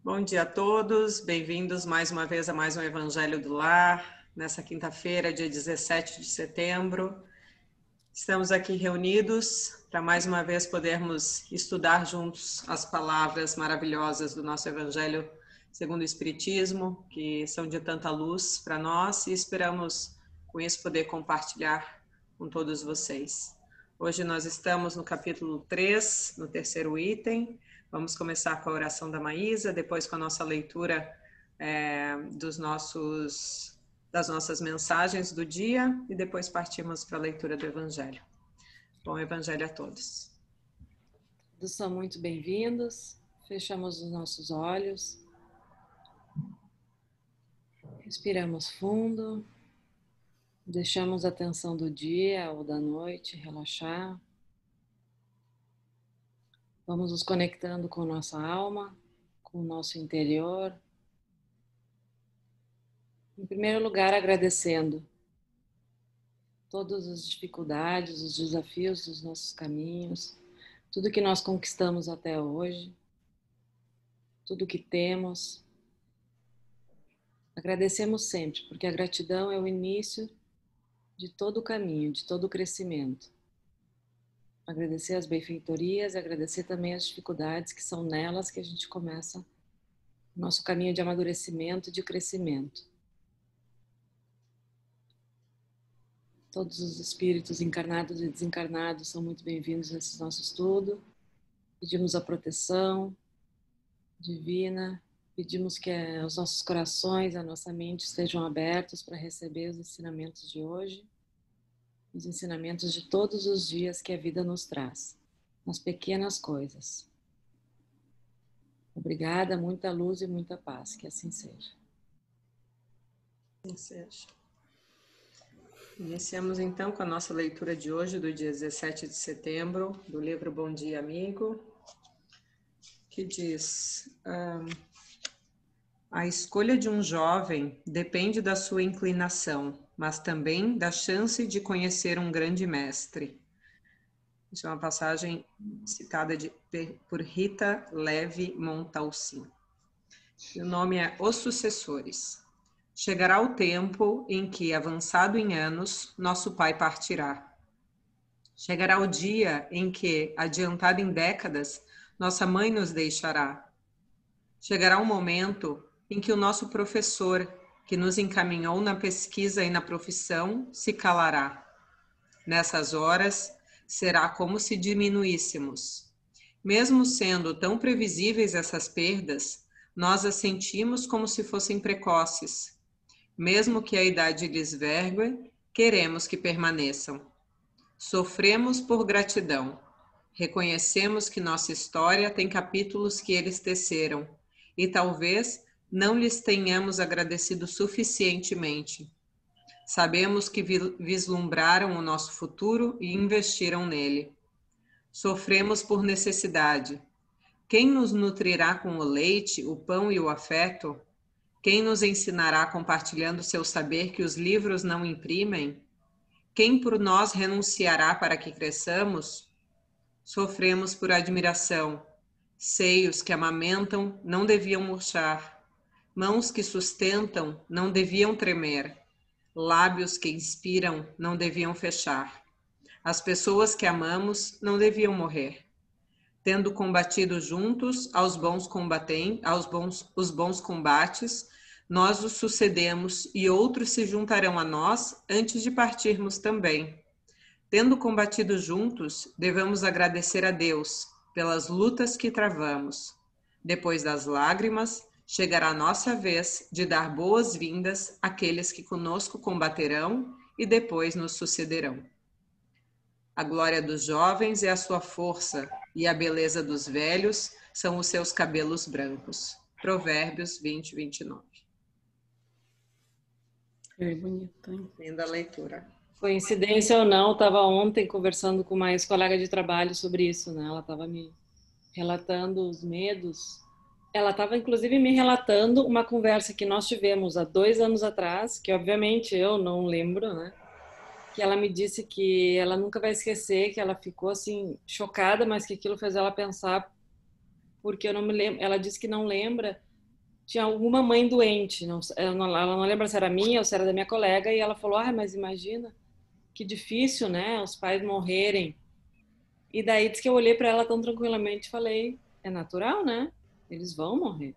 Bom dia a todos, bem-vindos mais uma vez a mais um Evangelho do Lar, nessa quinta-feira, dia 17 de setembro. Estamos aqui reunidos para mais uma vez podermos estudar juntos as palavras maravilhosas do nosso Evangelho segundo o Espiritismo, que são de tanta luz para nós, e esperamos com isso poder compartilhar com todos vocês. Hoje nós estamos no capítulo 3, no terceiro item. Vamos começar com a oração da Maísa, depois com a nossa leitura das nossas mensagens do dia e depois partimos para a leitura do Evangelho. Bom Evangelho a todos. Todos são muito bem-vindos. Fechamos os nossos olhos. Respiramos fundo. Deixamos a tensão do dia ou da noite relaxar. Vamos nos conectando com nossa alma, com o nosso interior. Em primeiro lugar, agradecendo todas as dificuldades, os desafios dos nossos caminhos, tudo que nós conquistamos até hoje, tudo que temos. Agradecemos sempre, porque a gratidão é o início de todo o caminho, de todo o crescimento. Agradecer as benfeitorias, agradecer também as dificuldades, que são nelas que a gente começa o nosso caminho de amadurecimento e de crescimento. Todos os espíritos encarnados e desencarnados são muito bem-vindos nesse nosso estudo. Pedimos a proteção divina, pedimos que os nossos corações, a nossa mente estejam abertos para receber os ensinamentos de hoje, os ensinamentos de todos os dias que a vida nos traz, nas pequenas coisas. Obrigada, muita luz e muita paz, que assim seja. Assim seja. Iniciamos então com a nossa leitura de hoje, do dia 17 de setembro, do livro Bom Dia, Amigo, que diz: a escolha de um jovem depende da sua inclinação, mas também da chance de conhecer um grande mestre. Isso é uma passagem citada por Rita Levi-Montalcin. E o nome é Os Sucessores. Chegará o tempo em que, avançado em anos, nosso pai partirá. Chegará o dia em que, adiantado em décadas, nossa mãe nos deixará. Chegará o momento em que o nosso professor, que nos encaminhou na pesquisa e na profissão, se calará. Nessas horas, será como se diminuíssemos. Mesmo sendo tão previsíveis essas perdas, nós as sentimos como se fossem precoces. Mesmo que a idade lhes vergue, queremos que permaneçam. Sofremos por gratidão. Reconhecemos que nossa história tem capítulos que eles teceram, e talvez não lhes tenhamos agradecido suficientemente. Sabemos que vislumbraram o nosso futuro e investiram nele. Sofremos por necessidade. Quem nos nutrirá com o leite, o pão e o afeto? Quem nos ensinará compartilhando seu saber que os livros não imprimem? Quem por nós renunciará para que cresçamos? Sofremos por admiração. Seios que amamentam não deviam murchar. Mãos que sustentam não deviam tremer. Lábios que inspiram não deviam fechar. As pessoas que amamos não deviam morrer. Tendo combatido juntos os bons combates, nós os sucedemos e outros se juntarão a nós antes de partirmos também. Tendo combatido juntos, devemos agradecer a Deus pelas lutas que travamos. Depois das lágrimas, chegará a nossa vez de dar boas-vindas àqueles que conosco combaterão e depois nos sucederão. A glória dos jovens é a sua força, e a beleza dos velhos são os seus cabelos brancos. Provérbios 20, 29. Foi bonito, hein? Linda leitura. Coincidência ou não, eu estava ontem conversando com uma ex-colega de trabalho sobre isso, né? Ela estava me relatando os medos. Ela estava, inclusive, me relatando uma conversa que nós tivemos há 2 anos atrás, que obviamente eu não lembro, né? Que ela me disse que ela nunca vai esquecer, que ela ficou assim chocada, mas que aquilo fez ela pensar, porque eu não me lembro. Ela disse que não lembra tinha alguma mãe doente, ela não lembra se era minha ou se era da minha colega, e ela falou, mas imagina, que difícil, né, os pais morrerem. E daí diz que eu olhei para ela tão tranquilamente e falei, é natural, né? Eles vão morrer.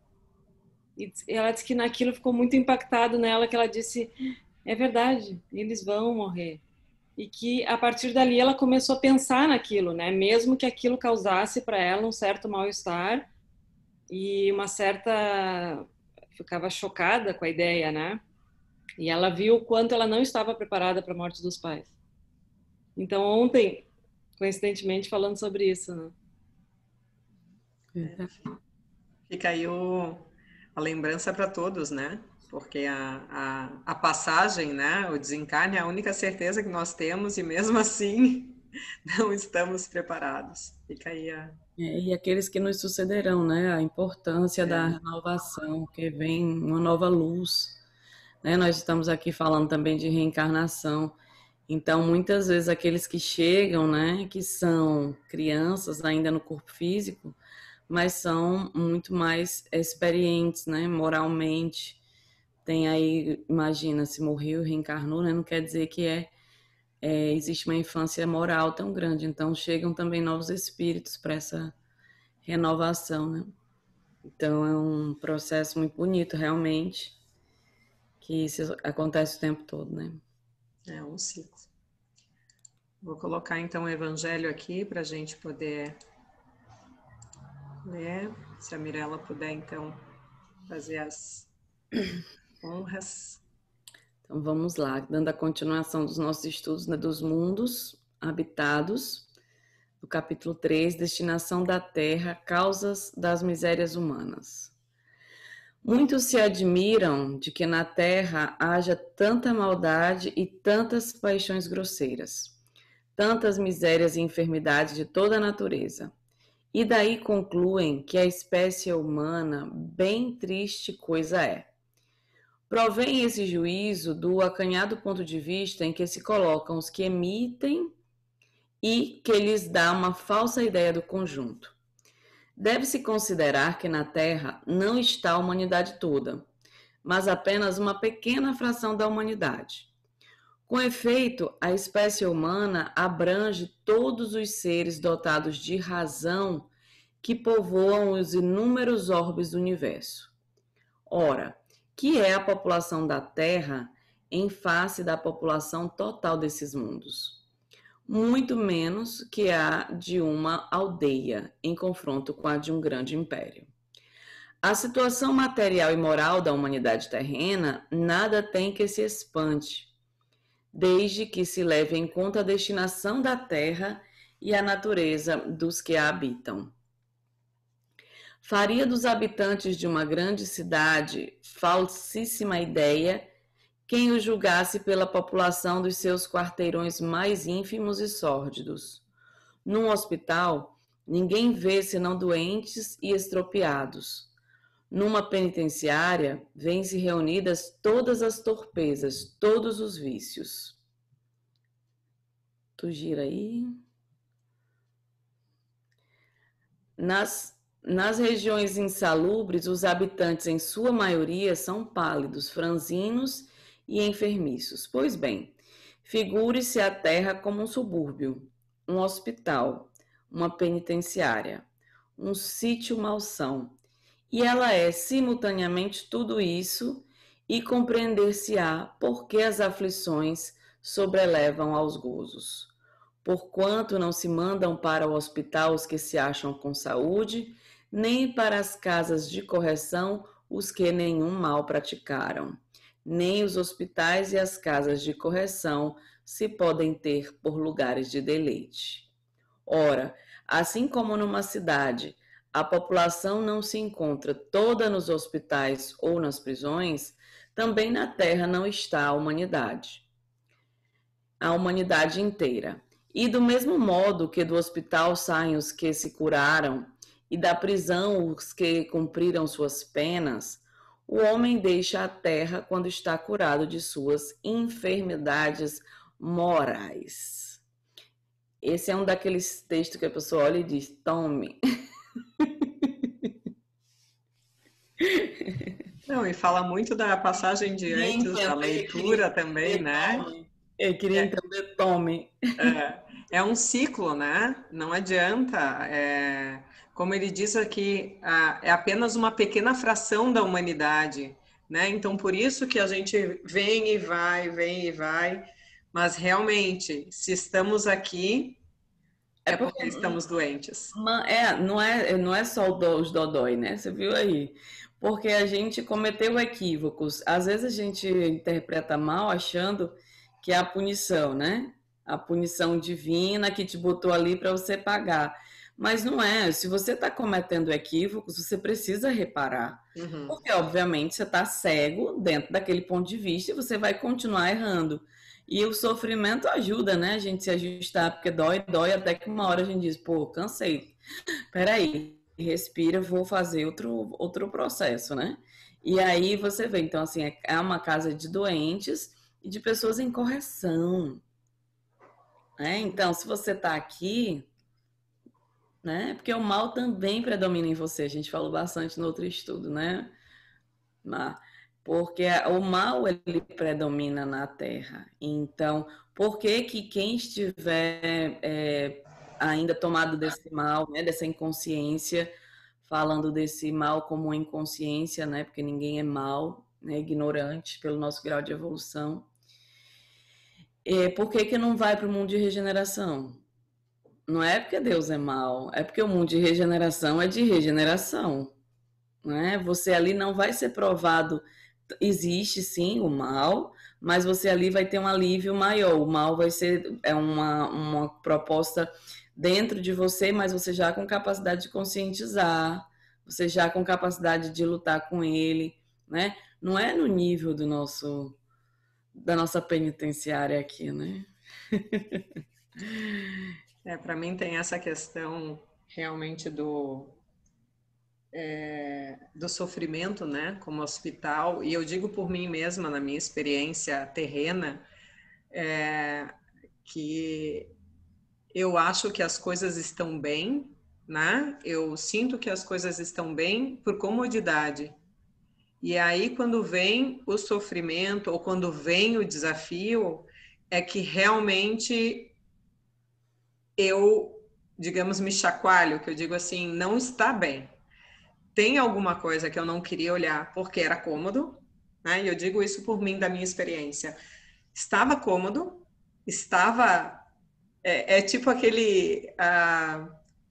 E ela disse que naquilo ficou muito impactado nela, que ela disse, é verdade, eles vão morrer. E que a partir dali ela começou a pensar naquilo, né? Mesmo que aquilo causasse para ela um certo mal-estar e uma certa ficava chocada com a ideia, né? E ela viu o quanto ela não estava preparada para a morte dos pais. Então ontem, coincidentemente, falando sobre isso, né? Fica aí a lembrança para todos, né? Porque a passagem, né? O desencarne é a única certeza que nós temos e mesmo assim não estamos preparados. Fica aí E aqueles que nos sucederão, né? A importância da renovação, que vem uma nova luz, né? Nós estamos aqui falando também de reencarnação. Então, muitas vezes aqueles que chegam, né, que são crianças ainda no corpo físico, mas são muito mais experientes, né, moralmente. Tem aí, imagina, se morreu, reencarnou, né? Não quer dizer que existe uma infância moral tão grande. Então, chegam também novos espíritos para essa renovação, né? Então, é um processo muito bonito, realmente, que isso acontece o tempo todo, né? É um ciclo. Vou colocar então o evangelho aqui para a gente poder ler. Se a Mirella puder, então, fazer as honras. Então, vamos lá, dando a continuação dos nossos estudos, né, dos mundos habitados, do capítulo 3, Destinação da Terra, Causas das Misérias Humanas. Muitos se admiram de que na Terra haja tanta maldade e tantas paixões grosseiras, tantas misérias e enfermidades de toda a natureza. E daí concluem que a espécie humana bem triste coisa é. Provém esse juízo do acanhado ponto de vista em que se colocam os que emitem e que lhes dá uma falsa ideia do conjunto. Deve-se considerar que na Terra não está a humanidade toda, mas apenas uma pequena fração da humanidade. Com efeito, a espécie humana abrange todos os seres dotados de razão que povoam os inúmeros orbes do universo. Ora, que é a população da Terra em face da população total desses mundos? Muito menos que a de uma aldeia em confronto com a de um grande império. A situação material e moral da humanidade terrena nada tem que se espante, desde que se leve em conta a destinação da terra e a natureza dos que a habitam. Faria dos habitantes de uma grande cidade falsíssima ideia quem o julgasse pela população dos seus quarteirões mais ínfimos e sórdidos. Num hospital, ninguém vê senão doentes e estropiados. Numa penitenciária, vêm-se reunidas todas as torpezas, todos os vícios. Tu gira aí. Nas regiões insalubres, os habitantes, em sua maioria, são pálidos, franzinos e enfermiços. Pois bem, figure-se a terra como um subúrbio, um hospital, uma penitenciária, um sítio malsão. E ela é, simultaneamente, tudo isso, e compreender-se-á por que as aflições sobrelevam aos gozos. Porquanto não se mandam para o hospital os que se acham com saúde, nem para as casas de correção os que nenhum mal praticaram. Nem os hospitais e as casas de correção se podem ter por lugares de deleite. Ora, assim como numa cidade, a população não se encontra toda nos hospitais ou nas prisões, também na Terra não está a humanidade inteira. E do mesmo modo que do hospital saem os que se curaram, e da prisão os que cumpriram suas penas, o homem deixa a terra quando está curado de suas enfermidades morais. Esse é um daqueles textos que a pessoa olha e diz, tome. Não, e fala muito da passagem de antes, da leitura também, né? Eu queria entender, tome. É um ciclo, né? Não adianta. Como ele diz aqui, é apenas uma pequena fração da humanidade, né? Então, por isso que a gente vem e vai, mas realmente, se estamos aqui, é porque estamos doentes. Não é só os dodói, né? Você viu aí? Porque a gente cometeu equívocos. Às vezes a gente interpreta mal achando que é a punição, né? A punição divina que te botou ali para você pagar. Mas não é. Se você está cometendo equívocos, você precisa reparar. Uhum. Porque, obviamente, você está cego dentro daquele ponto de vista e você vai continuar errando. E o sofrimento ajuda, né? A gente se ajustar, porque dói, até que uma hora a gente diz, pô, cansei. Peraí, respira, vou fazer outro processo, né? E aí você vê, então, assim, é uma casa de doentes e de pessoas em correção. Né? Então, se você tá aqui, né? Porque o mal também predomina em você. A gente falou bastante no outro estudo, né? Porque o mal ele predomina na Terra. Então, por que que quem estiver ainda tomado desse mal, né, dessa inconsciência, falando desse mal como inconsciência, né, porque ninguém é mal, né, ignorante pelo nosso grau de evolução, por que que não vai para o mundo de regeneração? Não é porque Deus é mal, é porque o mundo de regeneração é de regeneração. Né? Você ali não vai ser provado. Existe sim o mal, mas você ali vai ter um alívio maior. O mal vai ser uma proposta dentro de você, mas você já com capacidade de conscientizar, você já com capacidade de lutar com ele, né? Não é no nível da nossa penitenciária aqui, né? Para mim tem essa questão realmente do sofrimento, né, como hospital, e eu digo por mim mesma, na minha experiência terrena, que eu acho que as coisas estão bem, né, eu sinto que as coisas estão bem por comodidade, e aí quando vem o sofrimento, ou quando vem o desafio, é que realmente eu, digamos, me chacoalho, que eu digo assim, não está bem. Tem alguma coisa que eu não queria olhar porque era cômodo, né? E eu digo isso por mim, da minha experiência. Estava cômodo, estava... É tipo aquele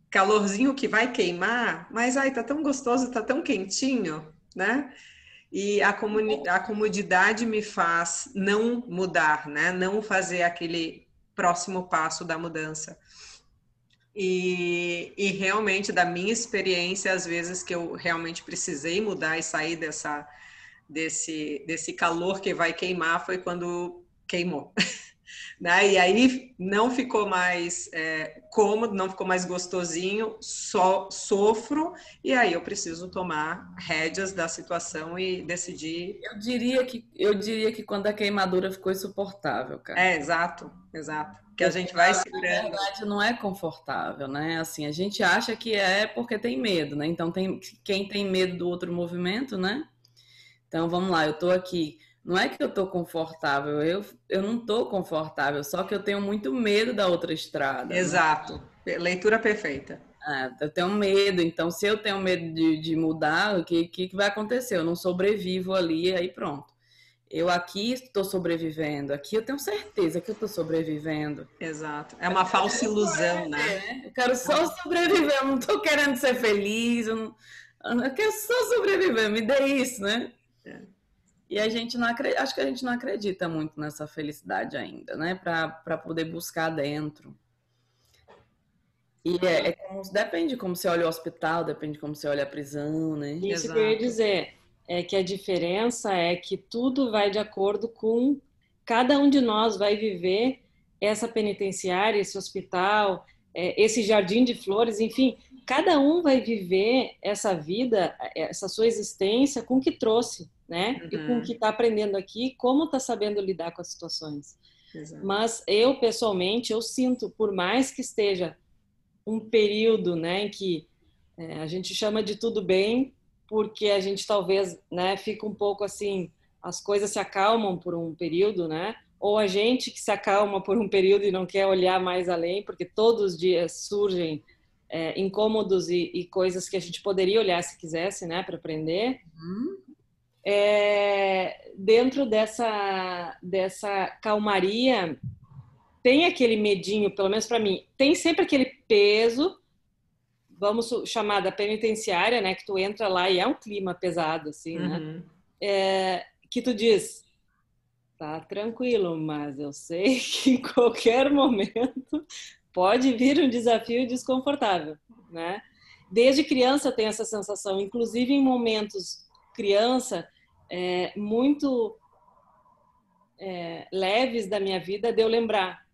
calorzinho que vai queimar, mas ai, tá tão gostoso, tá tão quentinho, né? E a comodidade me faz não mudar, né? Não fazer aquele próximo passo da mudança. E realmente, da minha experiência, às vezes que eu realmente precisei mudar e sair desse calor que vai queimar, foi quando queimou. Né? E aí não ficou mais cômodo, não ficou mais gostosinho, só sofro, e aí eu preciso tomar rédeas da situação e decidir. Eu diria que quando a queimadura ficou insuportável, cara. Exato. Que a gente vai segurando. Na verdade, não é confortável, né? Assim, a gente acha que é porque tem medo, né? Então, quem tem medo do outro movimento, né? Então, vamos lá, eu tô aqui. Não é que eu tô confortável, eu não tô confortável, só que eu tenho muito medo da outra estrada. Exato. Né? Leitura perfeita. Eu tenho medo, então se eu tenho medo de mudar, o que vai acontecer? Eu não sobrevivo ali, aí pronto. Eu aqui estou sobrevivendo, aqui eu tenho certeza que eu estou sobrevivendo. Exato. É uma falsa ilusão, né? Eu quero só sobreviver, eu não estou querendo ser feliz, eu quero só sobreviver, me dê isso, né? E a gente não acredita, acho que a gente não acredita muito nessa felicidade ainda, né? Para poder buscar dentro. E depende de como você olha o hospital, depende de como você olha a prisão, né? Isso Exato. Que eu ia dizer. É que a diferença é que tudo vai de acordo com cada um de nós vai viver essa penitenciária, esse hospital, esse jardim de flores, enfim, cada um vai viver essa vida, essa sua existência com o que trouxe, né? Uhum. E com o que está aprendendo aqui, como está sabendo lidar com as situações. Exato. Mas eu, pessoalmente, eu sinto, por mais que esteja um período, né, em que a gente chama de tudo bem, porque a gente talvez, né, fica um pouco assim, as coisas se acalmam por um período, né? Ou a gente que se acalma por um período e não quer olhar mais além, porque todos os dias surgem incômodos e coisas que a gente poderia olhar se quisesse, né, para aprender. Dentro dessa calmaria, tem aquele medinho, pelo menos para mim, tem sempre aquele peso, vamos chamar da penitenciária, né, que tu entra lá e é um clima pesado, assim, né, que tu diz, tá tranquilo, mas eu sei que em qualquer momento pode vir um desafio desconfortável, né? Desde criança eu tenho essa sensação, inclusive em momentos criança, muito leves da minha vida, de eu lembrar.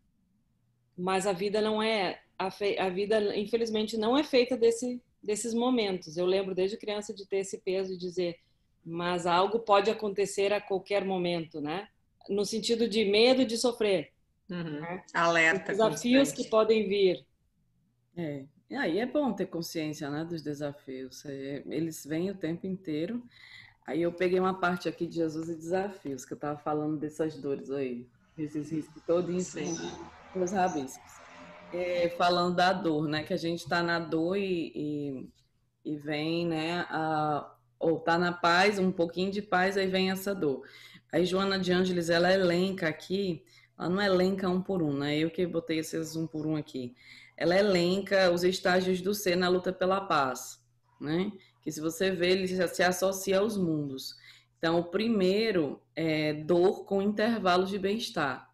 Mas a vida não é, a vida infelizmente não é feita desses momentos. Eu lembro desde criança de ter esse peso e dizer, mas algo pode acontecer a qualquer momento, né? No sentido de medo de sofrer. Né? Alerta. Os desafios constante. que podem vir. E aí é bom ter consciência, né, dos desafios. Eles vêm o tempo inteiro. Aí eu peguei uma parte aqui de Jesus e desafios, que eu estava falando dessas dores aí, esses riscos todinhos com os rabiscos. Falando da dor, né, que a gente está na dor e vem, né, ou tá na paz, um pouquinho de paz, aí vem essa dor. Aí Joana de Ângeles, ela elenca aqui, ela não elenca um por um, né, eu que botei esses um por um aqui. Ela elenca os estágios do ser na luta pela paz, né, que se você vê, ele se associa aos mundos. Então, o primeiro é dor com intervalos de bem-estar.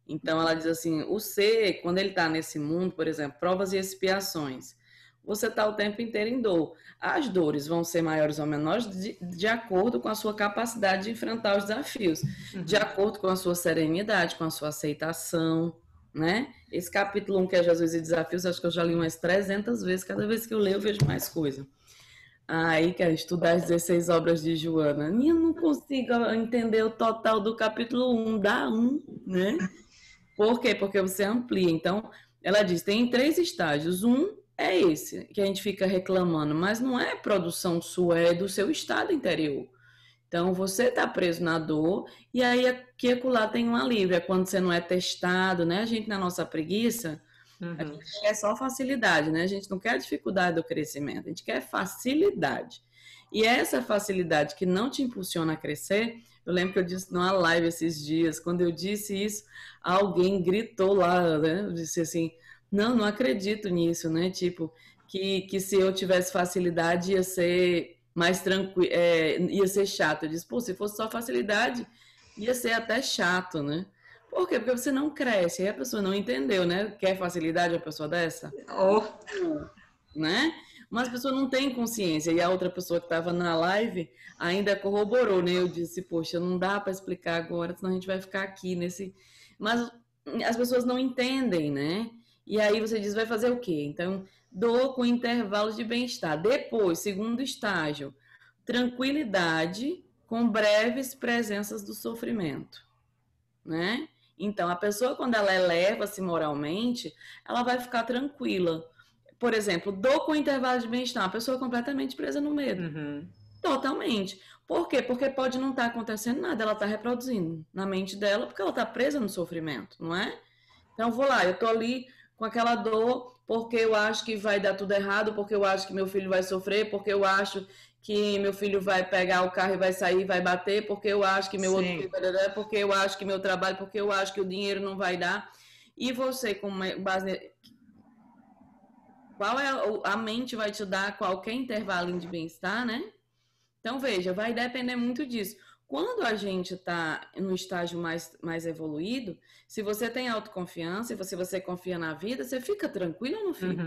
Então, ela diz assim, o ser, quando ele está nesse mundo, por exemplo, provas e expiações, você está o tempo inteiro em dor. As dores vão ser maiores ou menores de acordo com a sua capacidade de enfrentar os desafios, de acordo com a sua serenidade, com a sua aceitação, né? Esse capítulo 1, que é Jesus e Desafios, acho que eu já li umas 300 vezes, cada vez que eu leio eu vejo mais coisa. Aí, quero estudar as 16 obras de Joana. Eu não consigo entender o total do capítulo 1, dá 1, né? Por quê? Porque você amplia. Então, ela diz, tem 3 estágios. Um é esse, que a gente fica reclamando, mas não é produção sua, é do seu estado interior. Então, você está preso na dor, e aí aqui e acolá tem um alívio. É quando você não é testado, né? A gente, na nossa preguiça, a gente quer só facilidade, né? A gente não quer a dificuldade do crescimento, a gente quer facilidade. E essa facilidade que não te impulsiona a crescer, eu lembro que eu disse numa live esses dias, quando eu disse isso, alguém gritou lá, né? Eu disse assim, não acredito nisso, né? Tipo, que se eu tivesse facilidade ia ser mais tranquilo, ia ser chato. Eu disse, pô, se fosse só facilidade, ia ser até chato, né? Por quê? Porque você não cresce, aí a pessoa não entendeu, né? Quer facilidade uma pessoa dessa? Né? Mas a pessoa não tem consciência. E a outra pessoa que estava na live ainda corroborou, né? Eu disse, poxa, não dá para explicar agora, senão a gente vai ficar aqui nesse... Mas as pessoas não entendem, né? E aí você diz, vai fazer o quê? Então, dor com intervalos de bem-estar. Depois, segundo estágio, tranquilidade com breves presenças do sofrimento, né? Então, a pessoa, quando ela eleva-se moralmente, ela vai ficar tranquila. Por exemplo, dor com intervalo de bem-estar, uma pessoa completamente presa no medo. Totalmente. Por quê? Porque pode não estar acontecendo nada, ela está reproduzindo na mente dela, porque ela está presa no sofrimento, não é? Então, eu vou lá, eu estou ali com aquela dor porque eu acho que vai dar tudo errado, porque eu acho que meu filho vai sofrer, porque eu acho que meu filho vai pegar o carro e vai sair, vai bater, porque eu acho que meu outro filho vai dar, porque eu acho que meu trabalho, porque eu acho que o dinheiro não vai dar. E você, com base... Qual é a mente vai te dar qualquer intervalo de bem-estar, né? Então, veja, vai depender muito disso. Quando a gente está no estágio mais evoluído, se você tem autoconfiança, se você confia na vida, você fica tranquilo ou não fica?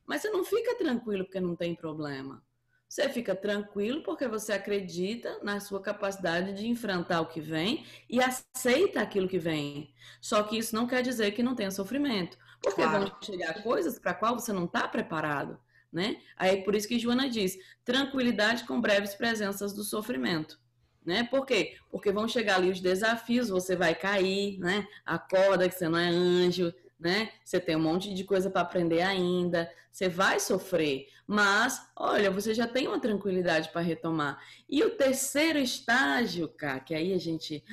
Mas você não fica tranquilo porque não tem problema. Você fica tranquilo porque você acredita na sua capacidade de enfrentar o que vem e aceita aquilo que vem. Só que isso não quer dizer que não tenha sofrimento. Porque vão chegar coisas para as quais você não está preparado, né? Aí por isso que Joana diz, tranquilidade com breves presenças do sofrimento, né? Por quê? Porque vão chegar ali os desafios, você vai cair, né? Acorda que você não é anjo, né? Você tem um monte de coisa para aprender ainda, você vai sofrer, mas, olha, você já tem uma tranquilidade para retomar. E o terceiro estágio, cara, que aí a gente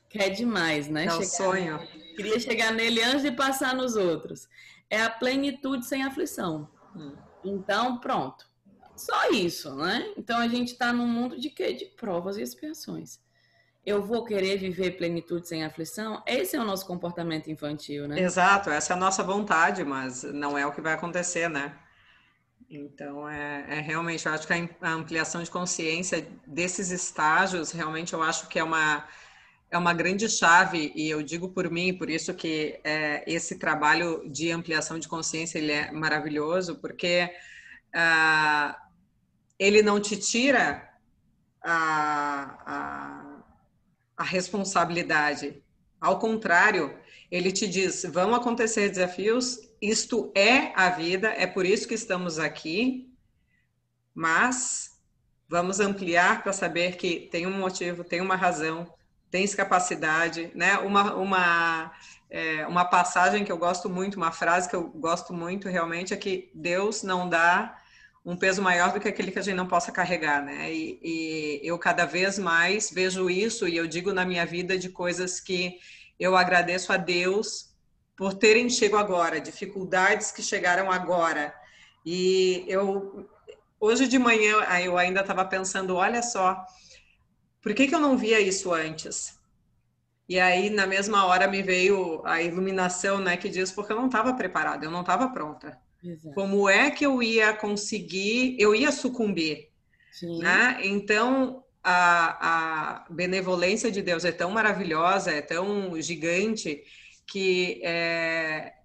quer demais, né? É o sonho. Queria chegar nele antes de passar nos outros. É a plenitude sem aflição. Então, pronto. Só isso, né? Então, a gente está num mundo de quê? De provas e expiações. Eu vou querer viver plenitude sem aflição? Esse é o nosso comportamento infantil, né? Exato, essa é a nossa vontade, mas não é o que vai acontecer, né? Então, realmente, eu acho que a ampliação de consciência desses estágios, realmente, eu acho que é uma grande chave, e eu digo por mim, por isso que esse trabalho de ampliação de consciência, ele é maravilhoso, porque ele não te tira a responsabilidade. Ao contrário, ele te diz, vão acontecer desafios, isto é a vida, é por isso que estamos aqui, mas vamos ampliar para saber que tem um motivo, tem uma razão, tens capacidade, né? Uma passagem que eu gosto muito, uma frase que eu gosto muito realmente é que Deus não dá um peso maior do que aquele que a gente não possa carregar, né? E eu cada vez mais vejo isso, e eu digo na minha vida de coisas que eu agradeço a Deus por terem chegado agora, dificuldades que chegaram agora. E hoje de manhã eu ainda estava pensando, olha só, por que eu não via isso antes? E aí, na mesma hora, me veio a iluminação, né, que diz, porque eu não estava preparada, eu não estava pronta. Exato. Como é que eu ia conseguir, eu ia sucumbir, né? Então, a benevolência de Deus é tão maravilhosa, é tão gigante, que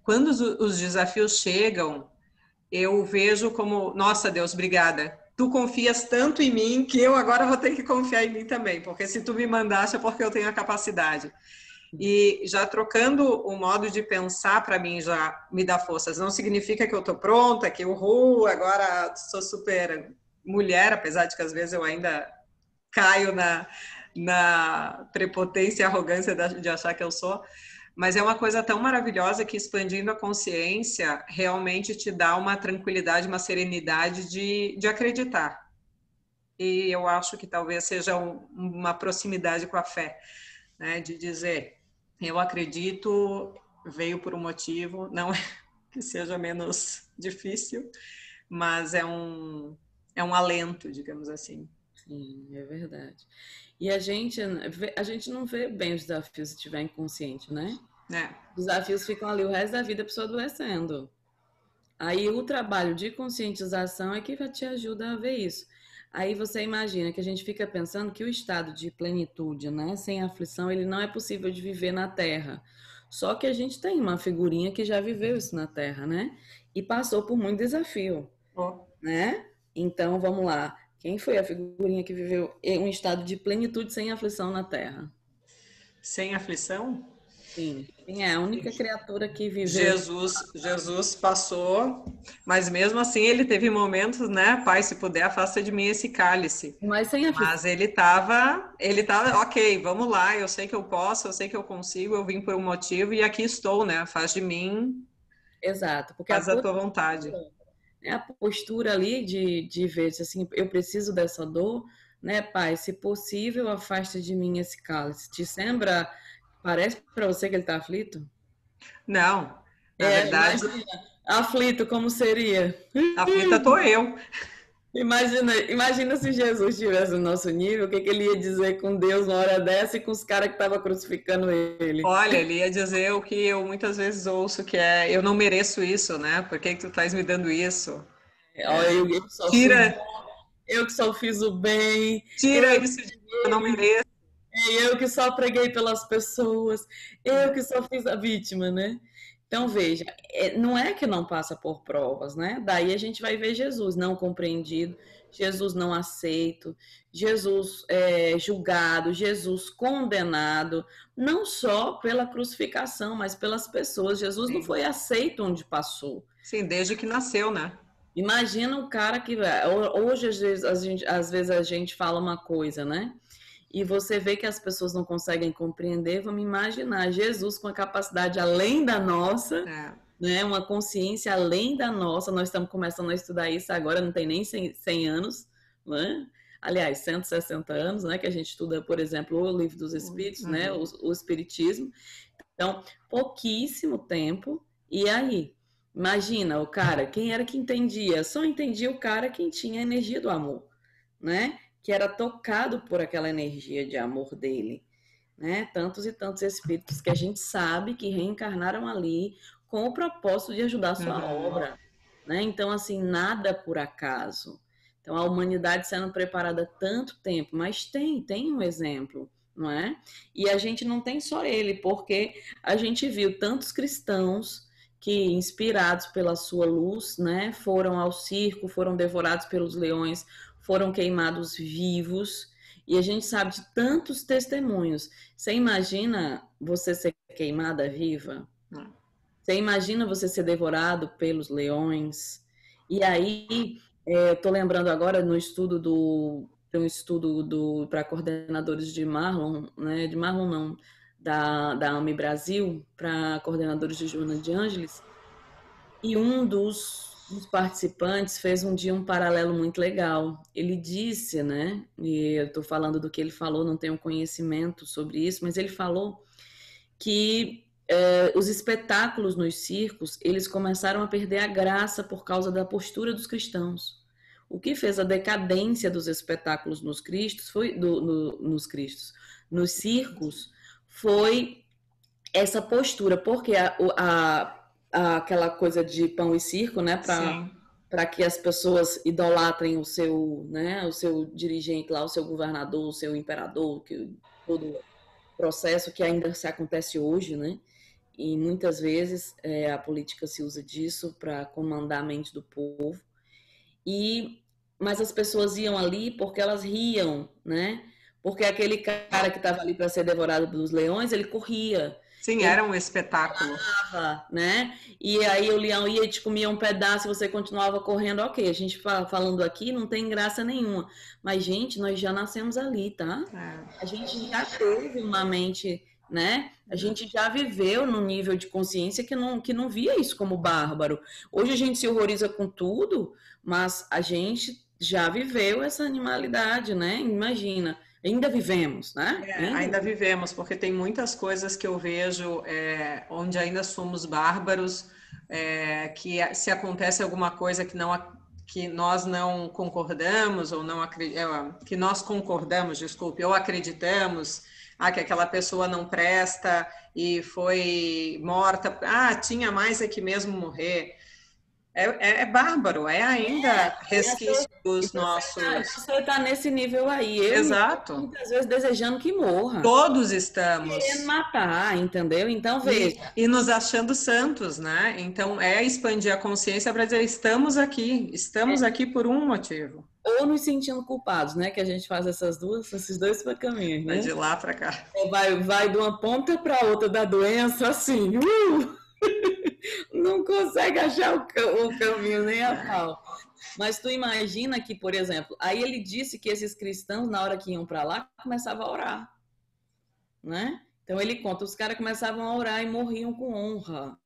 quando os desafios chegam, eu vejo como, nossa, Deus, obrigada. Tu confias tanto em mim que eu agora vou ter que confiar em mim também, porque se tu me mandaste é porque eu tenho a capacidade. E já trocando o modo de pensar, para mim já me dá forças. Não significa que eu estou pronta, que agora sou super mulher, apesar de que às vezes eu ainda caio na prepotência e arrogância de achar que eu sou. Mas é uma coisa tão maravilhosa que, expandindo a consciência, realmente te dá uma tranquilidade, uma serenidade de acreditar. E eu acho que talvez seja uma proximidade com a fé, né? De dizer, eu acredito, veio por um motivo, não é que seja menos difícil, mas é um alento, digamos assim. Sim, é verdade. E a gente não vê bem os desafios se estiver inconsciente, né? Os desafios ficam ali o resto da vida a pessoa adoecendo. Aí o trabalho de conscientização é que te ajuda a ver isso. Aí você imagina que a gente fica pensando que o estado de plenitude, né, sem aflição, ele não é possível de viver na Terra. Só que a gente tem uma figurinha que já viveu isso na Terra, né? E passou por muito desafio, né? Então, vamos lá. Quem foi a figurinha que viveu um estado de plenitude sem aflição na Terra? Sem aflição? Sim. Quem é a única criatura que viveu? Jesus passou, mas mesmo assim ele teve momentos, né? Pai, se puder, afasta de mim esse cálice. Mas sem aflição. Mas ele tava, ok, vamos lá, eu sei que eu posso, eu sei que eu consigo, eu vim por um motivo e aqui estou, né? Faz de mim. Exato. Porque faz a tua vontade. É a postura ali de ver assim, eu preciso dessa dor, né, Pai? Se possível, afasta de mim esse cálice. Te lembra? Parece para você que ele está aflito? Não, na verdade... Imagina, aflito como seria? Aflita tô eu. Imagina se Jesus estivesse no nosso nível, o que ele ia dizer com Deus na hora dessa e com os caras que estavam crucificando ele? Olha, ele ia dizer o que eu muitas vezes ouço, que é, eu não mereço isso, né? Por que tu estás me dando isso? Eu que só fiz o bem. Tira isso de mim, eu não mereço. Eu que só preguei pelas pessoas, eu que só fiz a vítima, né? Então, veja, não é que não passa por provas, né? Daí a gente vai ver Jesus não compreendido, Jesus não aceito, Jesus julgado, Jesus condenado, não só pela crucificação, mas pelas pessoas. Jesus não foi aceito onde passou. Sim, desde que nasceu, né? Imagina o cara que... Hoje, às vezes a gente fala uma coisa, né? e você vê que as pessoas não conseguem compreender, vamos imaginar Jesus com a capacidade além da nossa, né? Uma consciência além da nossa. Nós estamos começando a estudar isso agora, não tem nem 100 anos, né? Aliás, 160 anos, né? Que a gente estuda, por exemplo, o Livro dos Espíritos, né? O Espiritismo. Então, pouquíssimo tempo. E aí? Imagina o cara, quem era que entendia? Só entendia o cara quem tinha a energia do amor, né? Que era tocado por aquela energia de amor dele, né? Tantos e tantos espíritos que a gente sabe que reencarnaram ali com o propósito de ajudar a sua obra, né? Então, assim, nada por acaso. Então, a humanidade sendo preparada há tanto tempo, mas tem um exemplo, não é? E a gente não tem só ele, porque a gente viu tantos cristãos que, inspirados pela sua luz, né, foram ao circo, foram devorados pelos leões, foram queimados vivos, e a gente sabe de tantos testemunhos. Você imagina você ser queimada viva? Você imagina você ser devorado pelos leões? E aí, eu tô lembrando agora no estudo tem um estudo para coordenadores de Marlon, né, de Marlon não, da AME Brasil, para coordenadores de Joana de Ângeles, e um dos participantes fez um dia um paralelo muito legal. Ele disse, né, e eu estou falando do que ele falou, não tenho conhecimento sobre isso, mas ele falou que os espetáculos nos circos, eles começaram a perder a graça por causa da postura dos cristãos. O que fez a decadência dos espetáculos nos circos foi essa postura, porque aquela coisa de pão e circo, né, para que as pessoas idolatrem o seu, né, o seu dirigente lá, o seu governador, o seu imperador, todo o processo que ainda se acontece hoje, né? E muitas vezes a política se usa disso para comandar a mente do povo. Mas as pessoas iam ali porque elas riam, né? Porque aquele cara que estava ali para ser devorado pelos leões, ele corria. Sim, era um espetáculo. Né? E aí o leão ia e te comia um pedaço e você continuava correndo. Ok, a gente falando aqui não tem graça nenhuma. Mas, gente, nós já nascemos ali, tá? A gente já teve uma mente, né? A gente já viveu num nível de consciência que não via isso como bárbaro. Hoje a gente se horroriza com tudo, mas a gente já viveu essa animalidade, né? Imagina. Ainda vivemos, né? Ainda vivemos, porque tem muitas coisas que eu vejo onde ainda somos bárbaros, que se acontece alguma coisa que nós não concordamos, ou não que nós concordamos, desculpe, ou acreditamos, que aquela pessoa não presta e foi morta, tinha mais aqui mesmo morrer. É bárbaro, ainda resquício dos nossos... Você está nesse nível aí. Exato. Muitas vezes desejando que morra. Todos estamos. Querendo matar, entendeu? Então, veja. E nos achando santos, né? Então, expandir a consciência para dizer, estamos aqui por um motivo. Ou nos sentindo culpados, né? Que a gente faz esses dois caminhos, né? Vai de lá para cá. Vai de uma ponta para outra da doença, assim... Não consegue achar o caminho nem a pau. Mas tu imagina que, por exemplo, aí ele disse que esses cristãos, na hora que iam para lá, começavam a orar, né? Então ele conta, os caras começavam a orar e morriam com honra.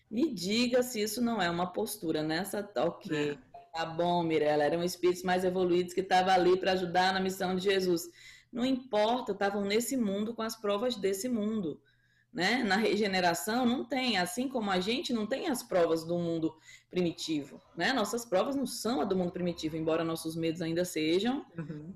Me diga se isso não é uma postura nessa... Ok, tá bom, Mirella, eram espíritos mais evoluídos que estavam ali para ajudar na missão de Jesus. Não importa, estavam nesse mundo com as provas desse mundo. Né? Na regeneração não tem, assim como a gente não tem as provas do mundo primitivo, né? Nossas provas não são a do mundo primitivo, embora nossos medos ainda sejam,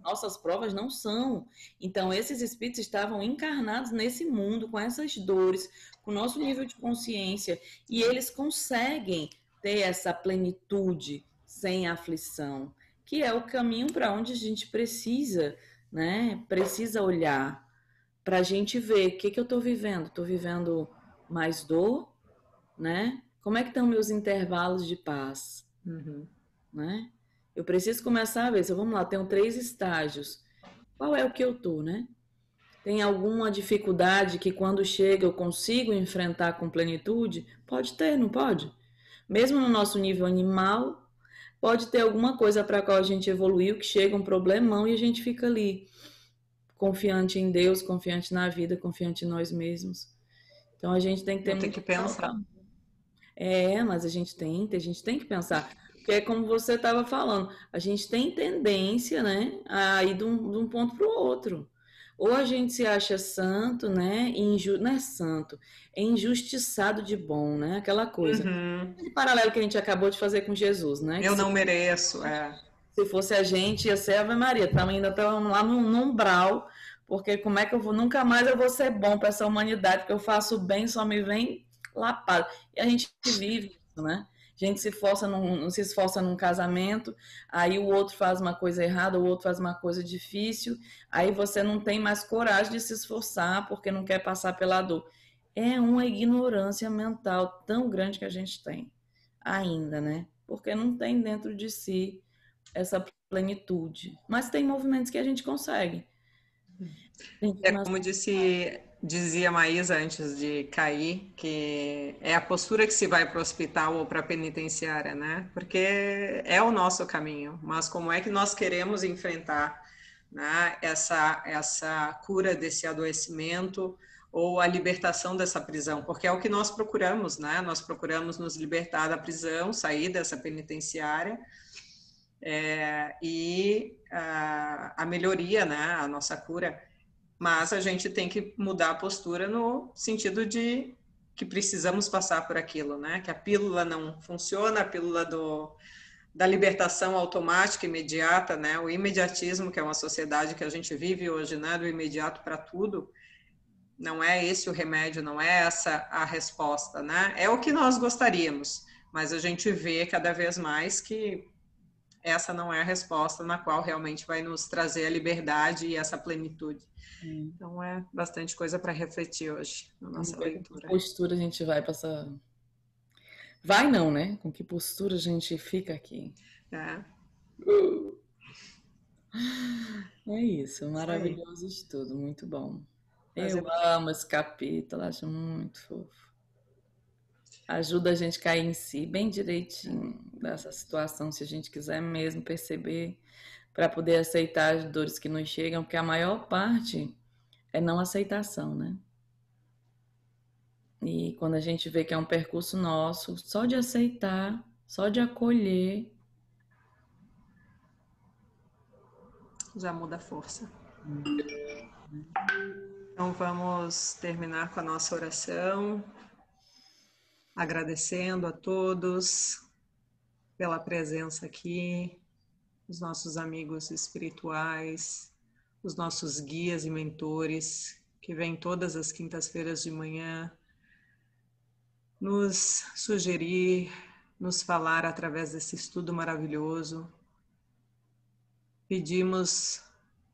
nossas provas não são. Então esses espíritos estavam encarnados nesse mundo com essas dores, com o nosso nível de consciência, e eles conseguem ter essa plenitude sem aflição, que é o caminho para onde a gente precisa, né? Precisa olhar para a gente ver o que eu estou vivendo. Estou vivendo mais dor, né? Como é que estão meus intervalos de paz? Né? Eu preciso começar a ver. Vamos lá, tenho 3 estágios. Qual é o que eu estou, né? Tem alguma dificuldade que quando chega eu consigo enfrentar com plenitude? Pode ter, não pode? Mesmo no nosso nível animal, pode ter alguma coisa para a qual a gente evoluiu, que chega um problemão e a gente fica ali confiante em Deus, confiante na vida, confiante em nós mesmos. Então a gente tem que ter Tem que pensar. Mas a gente tem que pensar. Porque é como você estava falando, a gente tem tendência, né, a ir de um ponto para o outro. Ou a gente se acha santo, né, não é santo, é injustiçado de bom, né, aquela coisa. Aquele paralelo que a gente acabou de fazer com Jesus, né? Eu não mereço, Se fosse a gente, ia ser Ave Maria. Também ainda estamos lá no umbral, porque como é que eu vou, nunca mais eu vou ser bom para essa humanidade, porque eu faço bem, só me vem lapado. E a gente vive isso, né? A gente se esforça num casamento, aí o outro faz uma coisa errada, o outro faz uma coisa difícil, aí você não tem mais coragem de se esforçar porque não quer passar pela dor. É uma ignorância mental tão grande que a gente tem ainda, né? Porque não tem dentro de si essa plenitude. Mas tem movimentos que a gente consegue. É como dizia Maísa antes de cair, que é a postura que se vai para o hospital ou para a penitenciária, né? Porque é o nosso caminho, mas como é que nós queremos enfrentar, né, essa cura desse adoecimento ou a libertação dessa prisão? Porque é o que nós procuramos, né? Nós procuramos nos libertar da prisão, sair dessa penitenciária, e a melhoria, né? A nossa cura. Mas a gente tem que mudar a postura no sentido de que precisamos passar por aquilo, né? Que a pílula não funciona, a pílula da libertação automática, imediata, né? O imediatismo, que é uma sociedade que a gente vive hoje, né? Do imediato para tudo, não é esse o remédio, não é essa a resposta, né? É o que nós gostaríamos, mas a gente vê cada vez mais que essa não é a resposta na qual realmente vai nos trazer a liberdade e essa plenitude. Então é bastante coisa para refletir hoje na nossa leitura. Com que postura a gente vai para essa... Vai não, né? Com que postura a gente fica aqui. É isso, maravilhoso estudo, muito bom. Eu amo esse capítulo, acho muito fofo. Ajuda a gente a cair em si bem direitinho dessa situação, se a gente quiser mesmo perceber, para poder aceitar as dores que nos chegam, porque a maior parte é não aceitação, né? E quando a gente vê que é um percurso nosso, só de aceitar, só de acolher, já muda a força. Então vamos terminar com a nossa oração, agradecendo a todos pela presença aqui, os nossos amigos espirituais, os nossos guias e mentores, que vêm todas as quintas-feiras de manhã nos sugerir, nos falar através desse estudo maravilhoso. Pedimos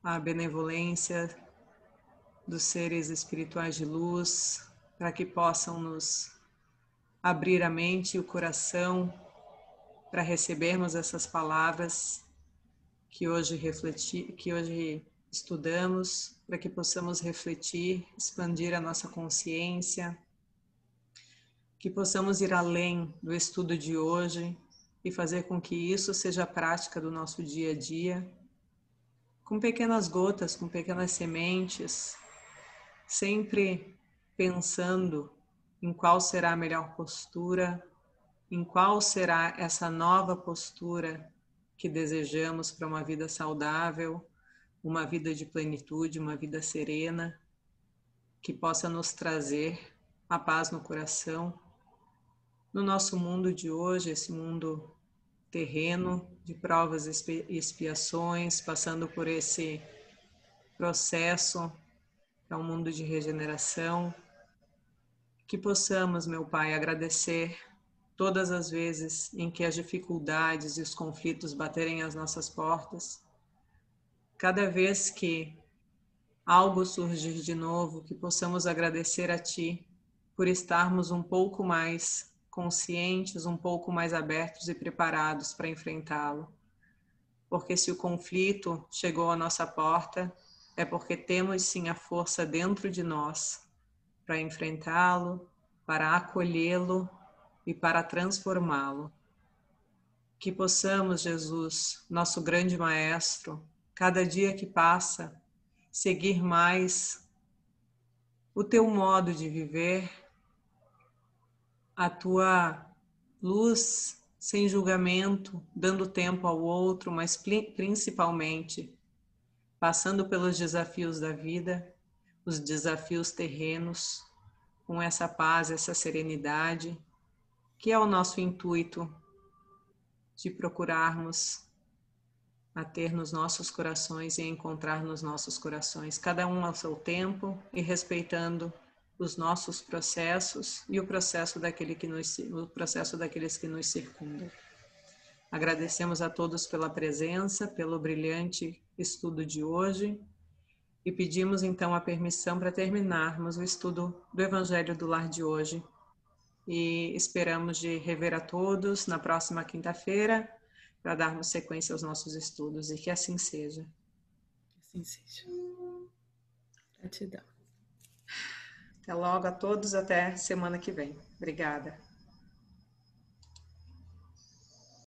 a benevolência dos seres espirituais de luz para que possam nos abrir a mente e o coração para recebermos essas palavras que hoje estudamos, para que possamos refletir, expandir a nossa consciência, que possamos ir além do estudo de hoje e fazer com que isso seja a prática do nosso dia a dia, com pequenas gotas, com pequenas sementes, sempre pensando em qual será a melhor postura, em qual será essa nova postura que desejamos para uma vida saudável, uma vida de plenitude, uma vida serena, que possa nos trazer a paz no coração. No nosso mundo de hoje, esse mundo terreno de provas e expiações, passando por esse processo, é um mundo de regeneração, que possamos, meu Pai, agradecer todas as vezes em que as dificuldades e os conflitos baterem às nossas portas, cada vez que algo surgir de novo, que possamos agradecer a Ti por estarmos um pouco mais conscientes, um pouco mais abertos e preparados para enfrentá-lo. Porque se o conflito chegou à nossa porta, é porque temos sim a força dentro de nós para enfrentá-lo, para acolhê-lo e para transformá-lo. Que possamos, Jesus, nosso grande Maestro, cada dia que passa, seguir mais o teu modo de viver, a tua luz sem julgamento, dando tempo ao outro, mas principalmente passando pelos desafios da vida, os desafios terrenos, com essa paz, essa serenidade, que é o nosso intuito de procurarmos a ter nos nossos corações e encontrar nos nossos corações, cada um ao seu tempo e respeitando os nossos processos e o processo daqueles que nos circundam. Agradecemos a todos pela presença, pelo brilhante estudo de hoje e pedimos então a permissão para terminarmos o estudo do Evangelho do Lar de hoje. E esperamos de rever a todos na próxima quinta-feira para darmos sequência aos nossos estudos e que assim seja. Assim seja. Gratidão. Até logo a todos, até semana que vem. Obrigada.